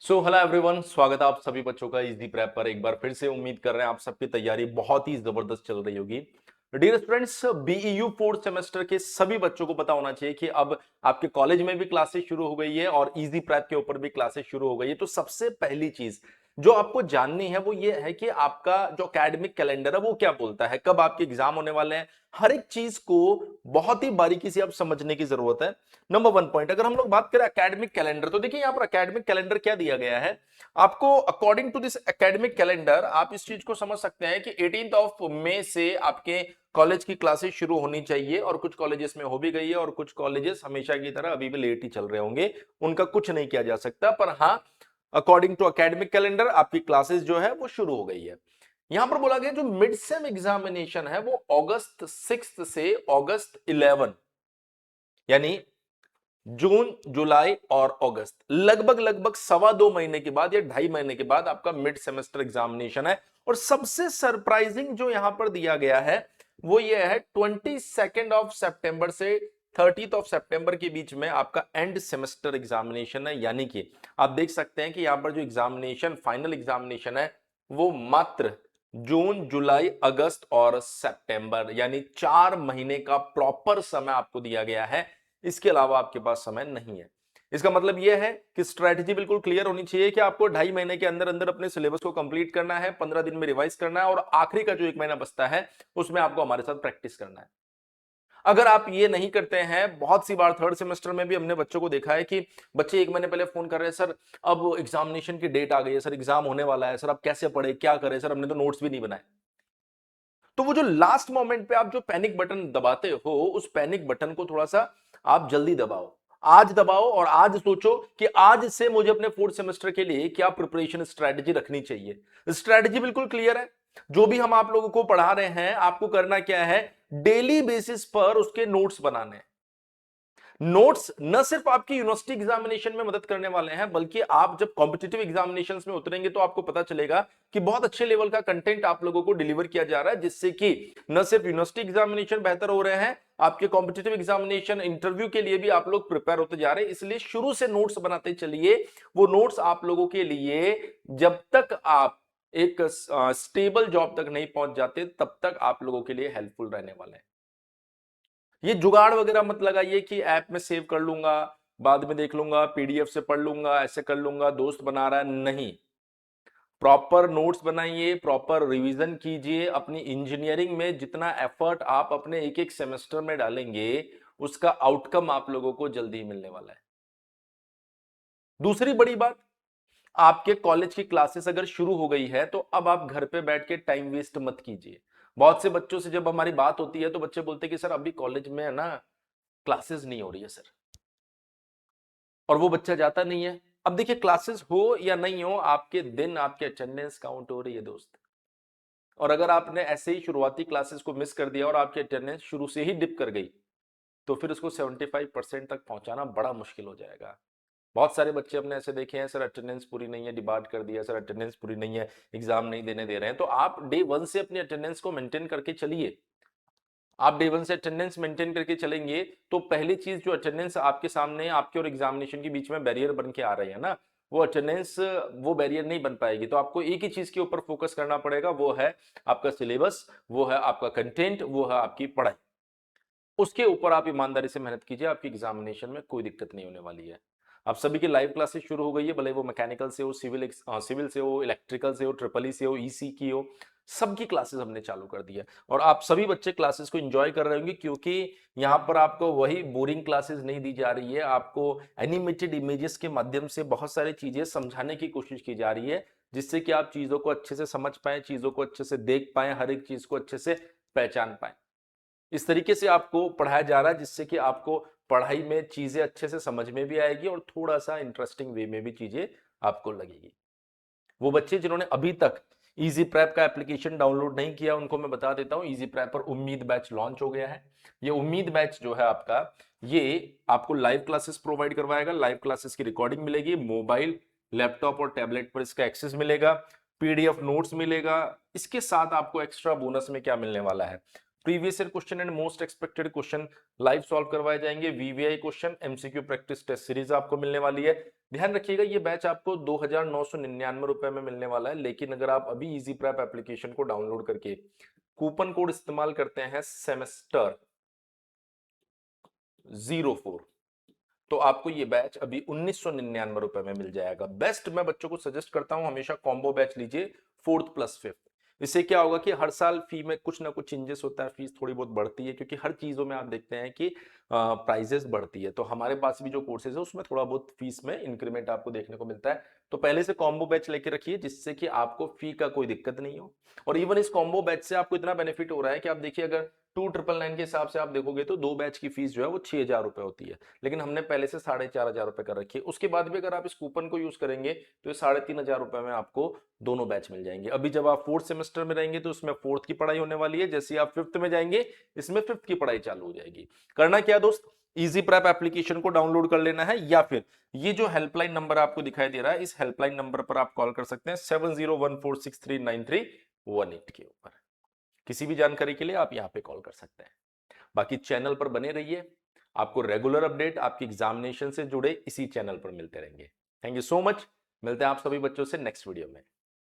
Hello everyone, स्वागत है आप सभी बच्चों का इजी प्रेप पर। एक बार फिर से उम्मीद कर रहे हैं आप सबकी तैयारी बहुत ही जबरदस्त चल रही होगी। डियर स्टूडेंट्स, बीईयू फोर्थ सेमेस्टर के सभी बच्चों को पता होना चाहिए कि अब आपके कॉलेज में भी क्लासेस शुरू हो गई है और इजी प्रेप के ऊपर भी क्लासेस शुरू हो गई है। तो सबसे पहली चीज जो आपको जाननी है वो ये है कि आपका जो एकेडमिक कैलेंडर है वो क्या बोलता है, कब आपके एग्जाम होने वाले हैं। हर एक चीज को बहुत ही बारीकी से आप समझने की जरूरत है। नंबर वन पॉइंट, अगर हम लोग बात करें एकेडमिक कैलेंडर, तो देखिए यहाँ पर एकेडमिक कैलेंडर क्या दिया गया है आपको। According to this academic calendar आप इस चीज को समझ सकते हैं कि 18th ऑफ मई से आपके कॉलेज की क्लासेस शुरू होनी चाहिए, और कुछ कॉलेजेस में हो भी गई है और कुछ कॉलेजेस हमेशा की तरह अभी भी लेट ही चल रहे होंगे। उनका कुछ नहीं किया जा सकता, पर हाँ, अकॉर्डिंग टू एकेडमिक कैलेंडर आपकी क्लासेस जो है वो शुरू हो गई है। यहां पर बोला गया जो मिड सेम एग्जामिनेशन है वो अगस्त 6 से अगस्त 11, यानी जून जुलाई और अगस्त, लगभग लगभग सवा दो महीने के बाद या ढाई महीने के बाद आपका मिड सेमेस्टर एग्जामिनेशन है। और सबसे सरप्राइजिंग जो यहां पर दिया गया है वो ये है 22 ऑफ सितंबर से 30th ऑफ सितंबर के बीच में आपका एंड सेमेस्टर एग्जामिनेशन है। यानी कि आप देख सकते हैं कि यहां पर जो एग्जामिनेशन फाइनल एग्जामिनेशन है वो मात्र जून जुलाई अगस्त और सितंबर, यानी 4 महीने का प्रॉपर समय आपको दिया गया है। इसके अलावा आपके पास समय नहीं है। इसका मतलब यह है कि स्ट्रैटेजी बिल्कुल क्लियर होनी चाहिए कि आपको ढाई महीने के अंदर अंदर अपने सिलेबस को कंप्लीट करना है, 15 दिन में रिवाइज करना है, और आखिरी का जो एक महीना बचता है उसमें आपको हमारे साथ प्रैक्टिस करना है। अगर आप ये नहीं करते हैं, बहुत सी बार थर्ड सेमेस्टर में भी हमने बच्चों को देखा है कि बच्चे एक महीने पहले फोन कर रहे हैं, सर अब एग्जामिनेशन की डेट आ गई है, सर एग्जाम होने वाला है, सर अब कैसे पढ़े, क्या करें, सर हमने तो नोट्स भी नहीं बनाए। तो वो जो लास्ट मोमेंट पे आप जो पैनिक बटन दबाते हो, उस पैनिक बटन को थोड़ा सा आप जल्दी दबाओ, आज दबाओ, और आज सोचो कि आज से मुझे अपने फोर्थ सेमेस्टर के लिए क्या प्रिपरेशन स्ट्रेटजी रखनी चाहिए। स्ट्रेटजी बिल्कुल क्लियर है। जो भी हम आप लोगों को पढ़ा रहे हैं, आपको करना क्या है, डेली बेसिस पर उसके नोट्स बनाने हैं। नोट्स न सिर्फ आपकी यूनिवर्सिटी एग्जामिनेशन में मदद करने वाले हैं, बल्कि आप जब कॉम्पिटिटिव एग्जामिनेशंस में उतरेंगे तो आपको पता चलेगा कि बहुत अच्छे लेवल का कंटेंट आप लोगों को डिलीवर किया जा रहा है, जिससे कि न सिर्फ यूनिवर्सिटी एग्जामिनेशन बेहतर हो रहे हैं, आपके कॉम्पिटिटिव एग्जामिनेशन इंटरव्यू के लिए भी आप लोग प्रिपेयर होते जा रहे हैं। इसलिए शुरू से नोट्स बनाते चलिए। वो नोट्स आप लोगों के लिए जब तक आप एक स्टेबल जॉब तक नहीं पहुंच जाते तब तक आप लोगों के लिए हेल्पफुल रहने वाले हैं। ये जुगाड़ वगैरह मत लगाइए कि ऐप में सेव कर लूंगा, बाद में देख लूंगा, पीडीएफ से पढ़ लूंगा, ऐसे कर लूंगा, दोस्त बना रहा है, नहीं। प्रॉपर नोट्स बनाइए, प्रॉपर रिवीजन कीजिए। अपनी इंजीनियरिंग में जितना एफर्ट आप अपने एक एक सेमेस्टर में डालेंगे उसका आउटकम आप लोगों को जल्दी ही मिलने वाला है। दूसरी बड़ी बात, आपके कॉलेज की क्लासेस अगर शुरू हो गई है तो अब आप घर पे बैठ के टाइम वेस्ट मत कीजिए। बहुत से बच्चों से जब हमारी बात होती है तो बच्चे बोलते हैं कि सर अभी कॉलेज में है ना, क्लासेस नहीं हो रही है सर, और वो बच्चा जाता नहीं है। अब देखिए, क्लासेस हो या नहीं हो, आपके दिन, आपके अटेंडेंस काउंट हो रही है दोस्त। और अगर आपने ऐसे ही शुरुआती क्लासेस को मिस कर दिया और आपकी अटेंडेंस शुरू से ही डिप कर गई, तो फिर उसको 75% तक पहुंचाना बड़ा मुश्किल हो जाएगा। बहुत सारे बच्चे अपने ऐसे देखे हैं, सर अटेंडेंस पूरी नहीं है, डिबार्ट कर दिया, सर अटेंडेंस पूरी नहीं है, एग्जाम नहीं देने दे रहे हैं। तो आप डे वन से अपनी अटेंडेंस को मेंटेन करके चलिए। आप डे वन से अटेंडेंस मेंटेन करके चलेंगे तो पहली चीज, जो अटेंडेंस आपके सामने, आपके और एग्जामिनेशन के बीच में बैरियर बन के आ रहे हैं ना, वो अटेंडेंस, वो बैरियर नहीं बन पाएगी। तो आपको एक ही चीज के ऊपर फोकस करना पड़ेगा, वो है आपका सिलेबस, वो है आपका कंटेंट, वो है आपकी पढ़ाई। उसके ऊपर आप ईमानदारी से मेहनत कीजिए, आपकी एग्जामिनेशन में कोई दिक्कत नहीं होने वाली है। आप सभी की लाइव क्लासेस शुरू हो गई है, भले वो मैकेनिकल से हो, सिविल से हो, इलेक्ट्रिकल से हो, ट्रिपल ई से हो, ईसी की हो, सबकी क्लासेस हमने चालू कर दी है। और आप सभी बच्चे क्लासेस को एंजॉय कर रहे होंगे, क्योंकि यहाँ पर आपको वही बोरिंग क्लासेस नहीं दी जा रही है। आपको एनिमेटेड इमेजेस के माध्यम से बहुत सारी चीजें समझाने की कोशिश की जा रही है, जिससे कि आप चीजों को अच्छे से समझ पाए, चीजों को अच्छे से देख पाए, हर एक चीज को अच्छे से पहचान पाए। इस तरीके से आपको पढ़ाया जा रहा है, जिससे कि आपको पढ़ाई में चीजें अच्छे से समझ में भी आएगी और थोड़ा सा इंटरेस्टिंग वे में भी चीजें आपको लगेगी। वो बच्चे जिन्होंने अभी तक इजी प्रेप का एप्लीकेशन डाउनलोड नहीं किया, उनको मैं बता देता हूं, इजी प्रेप पर उम्मीद बैच लॉन्च हो गया है। ये उम्मीद बैच जो है आपका, ये आपको लाइव क्लासेस प्रोवाइड करवाएगा, लाइव क्लासेस की रिकॉर्डिंग मिलेगी, मोबाइल, लैपटॉप और टैबलेट पर इसका एक्सेस मिलेगा, पीडीएफ नोट्स मिलेगा। इसके साथ आपको एक्स्ट्रा बोनस में क्या मिलने वाला है, previous year question and most expected question live solve करवाए जाएंगे। VVI question, MCQ practice test series आपको मिलने वाली है। ध्यान रखिएगा ये बैच आपको 2,999 रुपए में मिलने वाला है, लेकिन अगर आप अभी इजी प्रैप एप्लीकेशन को डाउनलोड करके कूपन कोड इस्तेमाल करते हैं सेमेस्टर 04, तो आपको ये बैच अभी 1,999 रुपए में मिल जाएगा। बेस्ट मैं बच्चों को सजेस्ट करता हूं हमेशा कॉम्बो बैच लीजिए 4th प्लस 5th। इससे क्या होगा कि हर साल फी में कुछ ना कुछ चेंजेस होता है, फीस थोड़ी बहुत बढ़ती है, क्योंकि हर चीजों में आप देखते हैं कि प्राइजेस बढ़ती है। तो हमारे पास भी जो कोर्सेज है उसमें थोड़ा बहुत फीस में इंक्रीमेंट आपको देखने को मिलता है। तो पहले से कॉम्बो बैच लेके रखिए, जिससे कि आपको फी का कोई दिक्कत नहीं हो। और इवन इस कॉम्बो बैच से आपको इतना बेनिफिट हो रहा है कि आप देखिए, अगर 2,999 के हिसाब से आप देखोगे तो 2 बैच की फीस जो है वो 6,000 रुपए होती है, लेकिन हमने पहले से 4,500 रुपए कर रखी है। उसके बाद भी अगर आप इस कूपन को यूज करेंगे तो ये 3,500 रुपए में आपको दोनों बैच मिल जाएंगे। अभी जब आप 4th सेमेस्टर में रहेंगे तो उसमें 4th की पढ़ाई होने वाली है, जैसे आप 5th में जाएंगे इसमें 5th की पढ़ाई चालू हो जाएगी। करना क्या दोस्त, इजी प्रैप एप्लीकेशन को डाउनलोड कर लेना है, या फिर ये जो हेल्पलाइन नंबर आपको दिखाई दे रहा है इस हेल्पलाइन नंबर पर आप कॉल कर सकते हैं 7014639318 के ऊपर। किसी भी जानकारी के लिए आप यहां पे कॉल कर सकते हैं। बाकी चैनल पर बने रहिए, आपको रेगुलर अपडेट आपकी एग्जामिनेशन से जुड़े इसी चैनल पर मिलते रहेंगे। Thank you so much. मिलते हैं आप सभी बच्चों से नेक्स्ट वीडियो में।